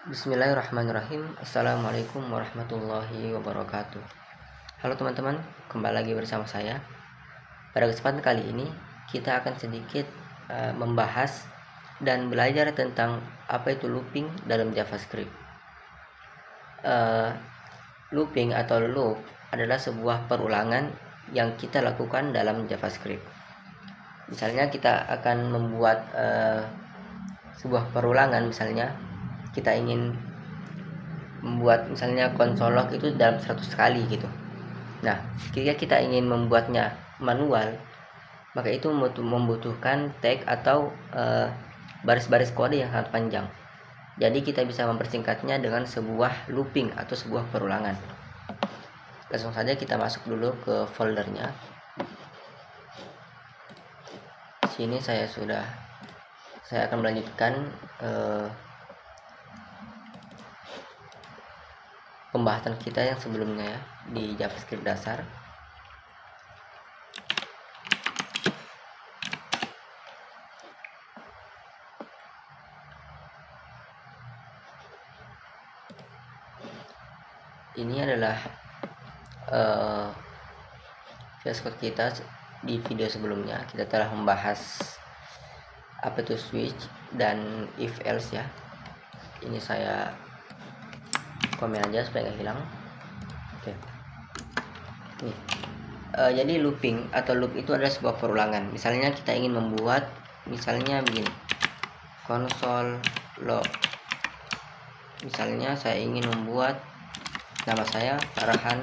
Bismillahirrahmanirrahim. Assalamualaikum warahmatullahi wabarakatuh. Halo teman-teman, kembali lagi bersama saya. Pada kesempatan kali ini kita akan sedikit membahas dan belajar tentang apa itu looping dalam JavaScript. Looping atau loop adalah sebuah perulangan yang kita lakukan dalam JavaScript. Misalnya kita akan membuat sebuah perulangan, misalnya kita ingin membuat misalnya konsol log itu dalam 100 kali gitu. Nah, ketika kita ingin membuatnya manual, maka itu membutuhkan tag atau baris-baris kode yang sangat panjang. Jadi kita bisa mempersingkatnya dengan sebuah looping atau sebuah perulangan. Langsung saja kita masuk dulu ke foldernya. Sini saya akan melanjutkan pembahasan kita yang sebelumnya ya, di JavaScript dasar. Ini adalah VS Code kita. Di video sebelumnya kita telah membahas apa itu switch dan if else ya. Ini saya komen aja supaya nggak hilang. Oke. Nih. Jadi looping atau loop itu adalah sebuah perulangan. Misalnya kita ingin membuat misalnya begini, konsol log. Misalnya saya ingin membuat nama saya Farhan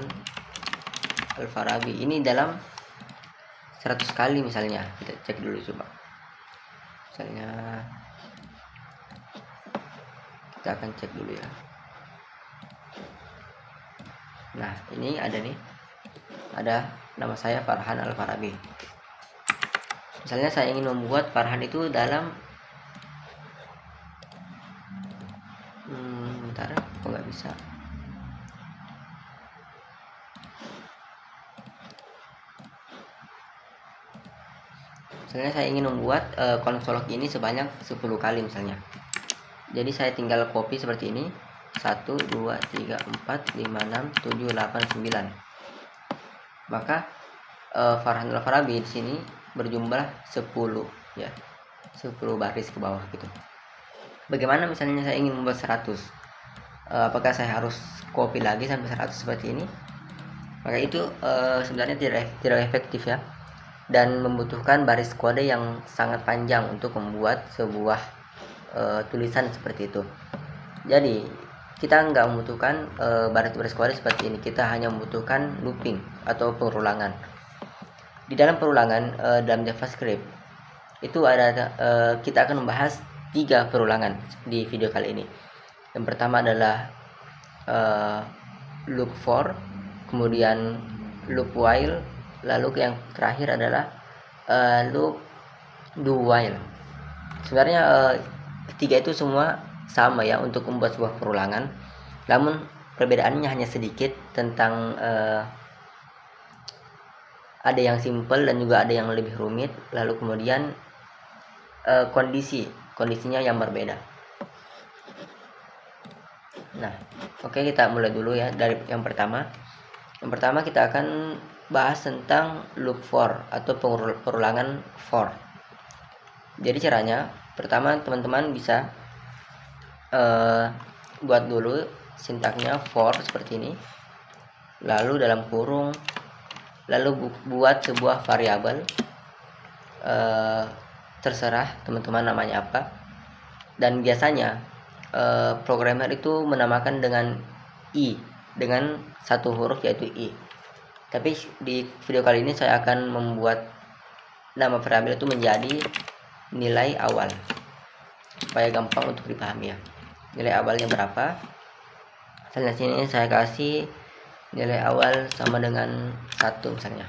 Al-Farabi. Ini dalam 100 kali misalnya. Kita cek dulu coba. Misalnya kita akan cek dulu ya. Nah, ini ada nih. Ada nama saya Farhan Al-Farabi. Misalnya saya ingin membuat Farhan itu dalam bentar, kok nggak bisa. Misalnya saya ingin membuat konsol log ini sebanyak 10 kali misalnya. Jadi saya tinggal copy seperti ini. 1, 2, 3, 4, 5, 6, 7, 8, 9. Maka Farhan Al-Farabi di sini berjumlah 10 ya. 10 baris ke bawah gitu. Bagaimana misalnya saya ingin membuat 100? Apakah saya harus copy lagi sampai 100 seperti ini? Maka itu sebenarnya tidak efektif ya, dan membutuhkan baris kode yang sangat panjang untuk membuat sebuah tulisan seperti itu. Jadi kita nggak membutuhkan baris-baris kode seperti ini. Kita hanya membutuhkan looping atau perulangan. Di dalam perulangan dalam JavaScript itu ada kita akan membahas 3 perulangan di video kali ini. Yang pertama adalah loop for, kemudian loop while, lalu yang terakhir adalah loop do while. Sebenarnya ketiga itu semua sama ya untuk membuat sebuah perulangan, namun perbedaannya hanya sedikit tentang ada yang simple dan juga ada yang lebih rumit, lalu kemudian kondisinya yang berbeda. Nah, oke, kita mulai dulu ya dari yang pertama. Yang pertama kita akan bahas tentang loop for atau perulangan for. Jadi caranya, pertama teman-teman bisa buat dulu sintaknya for seperti ini, lalu dalam kurung, lalu buat sebuah variabel, terserah teman-teman namanya apa. Dan biasanya programmer itu menamakan dengan i, dengan satu huruf yaitu i. Tapi di video kali ini saya akan membuat nama variabel itu menjadi nilai awal supaya gampang untuk dipahami ya. Nilai awalnya berapa? Misalnya sini saya kasih nilai awal sama dengan 1 misalnya.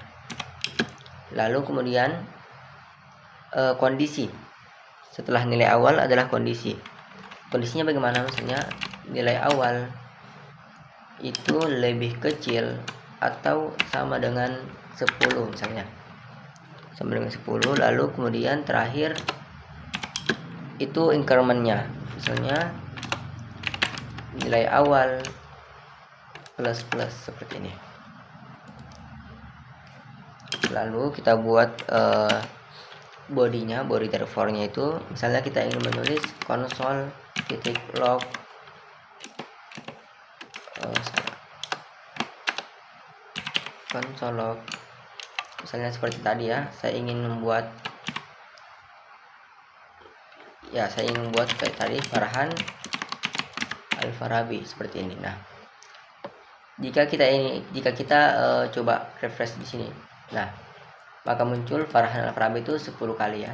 Lalu kemudian kondisi setelah nilai awal adalah kondisi. Kondisinya bagaimana? Misalnya nilai awal itu lebih kecil atau sama dengan 10 misalnya. Sama dengan 10, lalu kemudian terakhir itu incrementnya. Misalnya nilai awal plus plus seperti ini. Lalu kita buat bodinya, body dari for-nya itu misalnya kita ingin menulis console titik log console log, misalnya seperti tadi ya, saya ingin membuat kayak tadi Farhan Al-Farabi seperti ini. Nah, jika kita coba refresh di sini, nah maka muncul Farhan Al-Farabi itu 10 kali ya.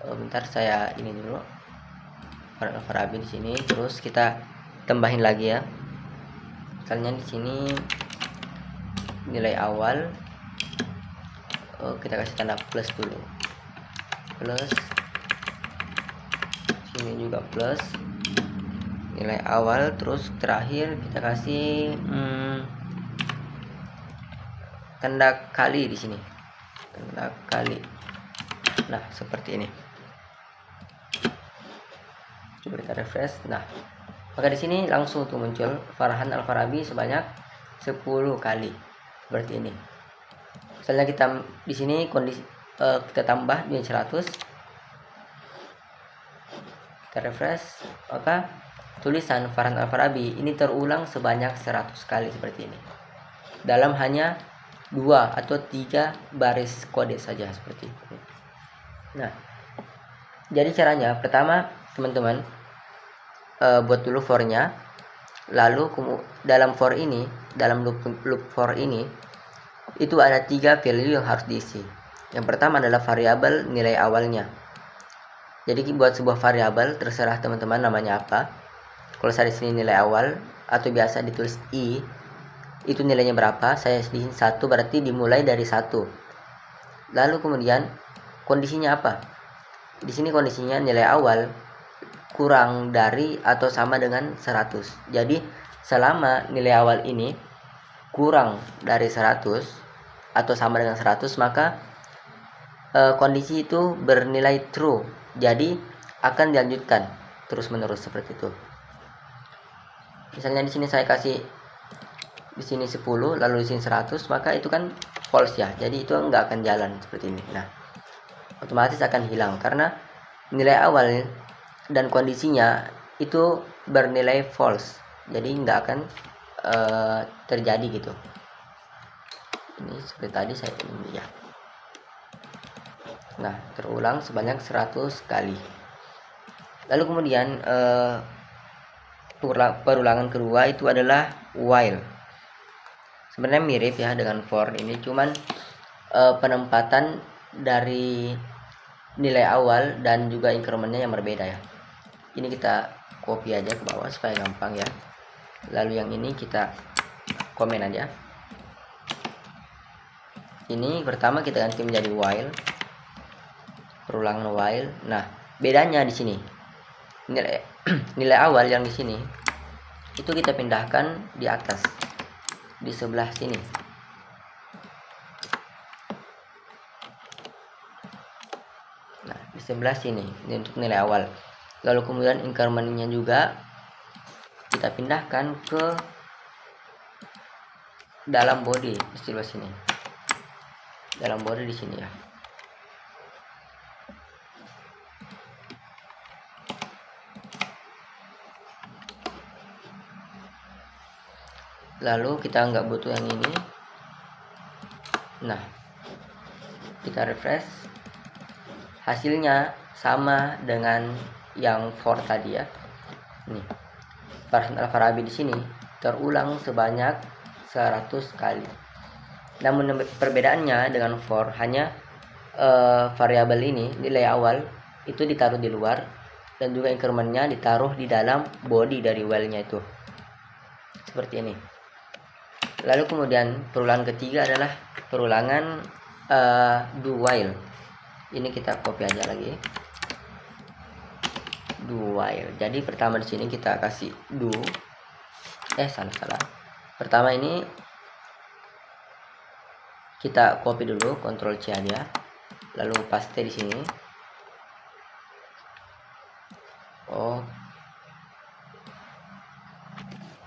Bentar saya ini dulu Farhan Al-Farabi di sini, terus kita tambahin lagi ya. Misalnya di sini nilai awal kita kasih tanda plus dulu, plus, sini juga plus nilai awal, terus terakhir kita kasih tanda kali di sini, tanda kali. Nah, seperti ini. Coba kita refresh. Nah, maka di sini langsung tuh muncul Farhan Al-Farabi sebanyak 10 kali seperti ini. Misalnya kita di sini kondisi kita tambah menjadi 100, kita refresh, maka tulisan Farhan Al-Farabi ini terulang sebanyak 100 kali seperti ini dalam hanya 2 atau 3 baris kode saja seperti itu. Nah, jadi caranya pertama teman-teman buat dulu for-nya, lalu dalam for ini, dalam loop for ini itu ada 3 value yang harus diisi. Yang pertama adalah variabel nilai awalnya. Jadi buat sebuah variabel terserah teman-teman namanya apa. Kalau saya di sini nilai awal atau biasa ditulis i, itu nilainya berapa? Saya di sini 1, berarti dimulai dari 1. Lalu kemudian kondisinya apa? Di sini kondisinya nilai awal kurang dari atau sama dengan 100. Jadi selama nilai awal ini kurang dari 100 atau sama dengan 100, maka kondisi itu bernilai true. Jadi akan dilanjutkan terus menerus seperti itu. Misalnya di sini saya kasih di sini 10, lalu di sini 100, maka itu kan false ya. Jadi itu enggak akan jalan seperti ini. Nah, otomatis akan hilang karena nilai awal dan kondisinya itu bernilai false. Jadi enggak akan terjadi gitu. Ini seperti tadi saya ini ya. Nah, terulang sebanyak 100 kali. Lalu kemudian perulangan kedua itu adalah while. Sebenarnya mirip ya dengan for ini, cuman penempatan dari nilai awal dan juga incrementnya yang berbeda ya. Ini kita copy aja ke bawah supaya gampang ya. Lalu yang ini kita komen aja. Ini pertama kita ganti menjadi while, perulangan while. Nah, bedanya di sini nilai awal yang di sini itu kita pindahkan di atas, di sebelah sini. Nah, di sebelah sini ini untuk nilai awal. Lalu kemudian incrementnya juga kita pindahkan ke dalam body di sebelah sini. Dalam body di sini ya. Lalu kita nggak butuh yang ini. Nah, kita refresh, hasilnya sama dengan yang for tadi ya. Nih, Farhan Al-Farabi di sini terulang sebanyak 100 kali. Namun perbedaannya dengan for hanya variabel ini nilai awal itu ditaruh di luar dan juga incrementnya ditaruh di dalam body dari while-nya itu. Seperti ini. Lalu kemudian perulangan ketiga adalah perulangan do while. Ini kita copy aja lagi. Do while. Jadi pertama di sini kita kasih do. Salah. Pertama ini kita copy dulu, Ctrl C aja. Lalu paste di sini.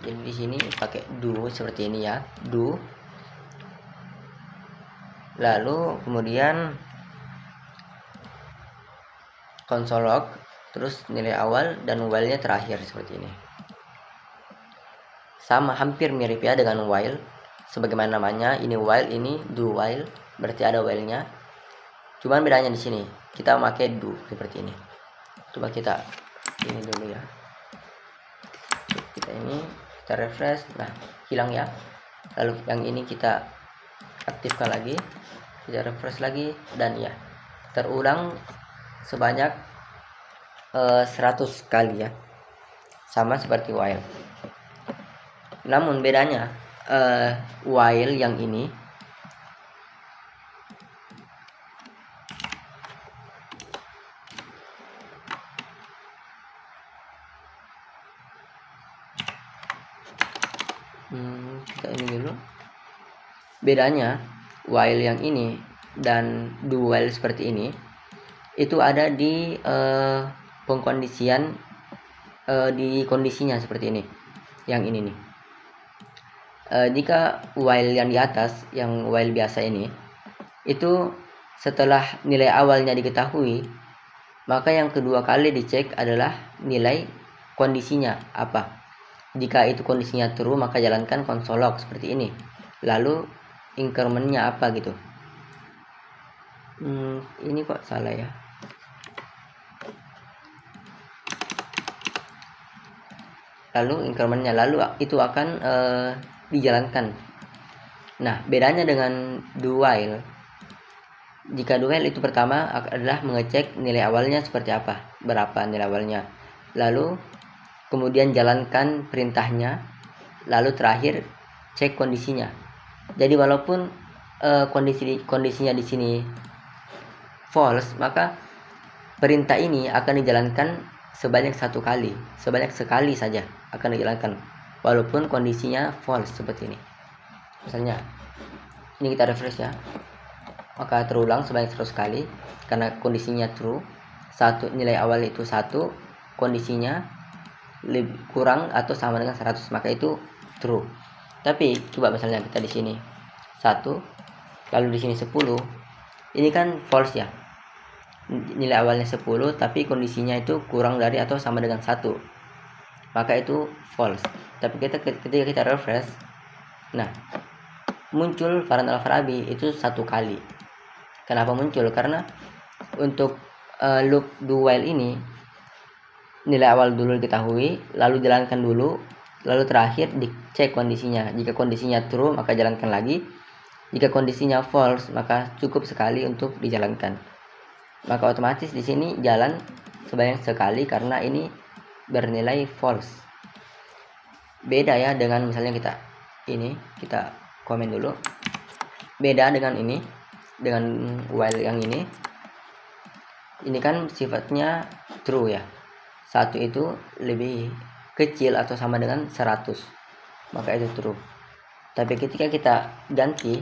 Jadi di sini pakai do seperti ini ya, do. Lalu kemudian console log, terus nilai awal dan while-nya terakhir seperti ini. Sama, hampir mirip ya dengan while. Sebagaimana namanya, ini while, ini do while, berarti ada while-nya. Cuman bedanya di sini, kita pakai do seperti ini. Coba kita ini dulu ya. Kita refresh, nah hilang ya. Lalu yang ini kita aktifkan lagi, kita refresh lagi, dan ya terulang sebanyak 100 kali ya, sama seperti while. Namun bedanya while yang ini kita ini dulu. Bedanya while yang ini dan do while seperti ini itu ada di pengkondisian di kondisinya seperti ini. Yang ini nih. Jika while yang di atas, yang while biasa ini, itu setelah nilai awalnya diketahui, maka yang kedua kali dicek adalah nilai kondisinya apa. Jika itu kondisinya true, maka jalankan console log seperti ini. Lalu incrementnya apa gitu. Ini kok salah ya. Lalu incrementnya, lalu itu akan dijalankan. Nah, bedanya dengan do while. Jika do while itu pertama adalah mengecek nilai awalnya seperti apa, berapa nilai awalnya. Lalu kemudian jalankan perintahnya, lalu terakhir cek kondisinya. Jadi walaupun kondisinya di sini false, maka perintah ini akan dijalankan sebanyak sekali saja akan dijalankan, walaupun kondisinya false seperti ini. Misalnya ini kita refresh ya, maka terulang sebanyak 100 kali karena kondisinya true. Nilai awal itu 1, kondisinya lebih kurang atau sama dengan 100, maka itu true. Tapi coba misalnya kita di sini 1, lalu di sini 10, ini kan false ya. Nilai awalnya 10 tapi kondisinya itu kurang dari atau sama dengan 1, maka itu false. Tapi ketika kita refresh, nah muncul Farhan Al-Farabi itu 1 kali. Kenapa muncul? Karena untuk loop do while ini nilai awal dulu diketahui, lalu jalankan dulu, lalu terakhir dicek kondisinya. Jika kondisinya true, maka jalankan lagi. Jika kondisinya false, maka cukup sekali untuk dijalankan. Maka otomatis di sini jalan sebanyak sekali karena ini bernilai false. Beda ya dengan misalnya kita komen dulu. Beda dengan ini, dengan while yang ini. Ini kan sifatnya true ya. 1 itu lebih kecil atau sama dengan 100, maka itu true. Tapi ketika kita ganti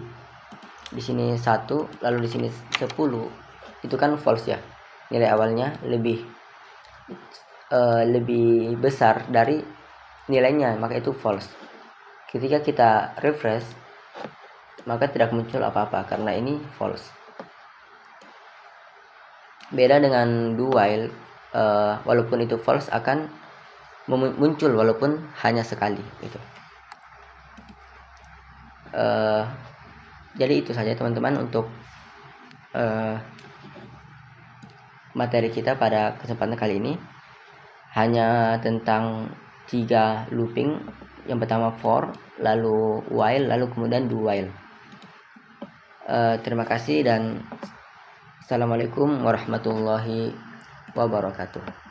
di sini 1, lalu di sini 10, itu kan false ya. Nilai awalnya lebih besar dari nilainya, maka itu false. Ketika kita refresh, maka tidak muncul apa-apa karena ini false. Beda dengan do while, walaupun itu false akan muncul walaupun hanya sekali gitu. Jadi itu saja teman-teman untuk materi kita pada kesempatan kali ini, hanya tentang 3 looping. Yang pertama for, lalu while, lalu kemudian do while. Terima kasih dan assalamualaikum warahmatullahi wabarakatuh.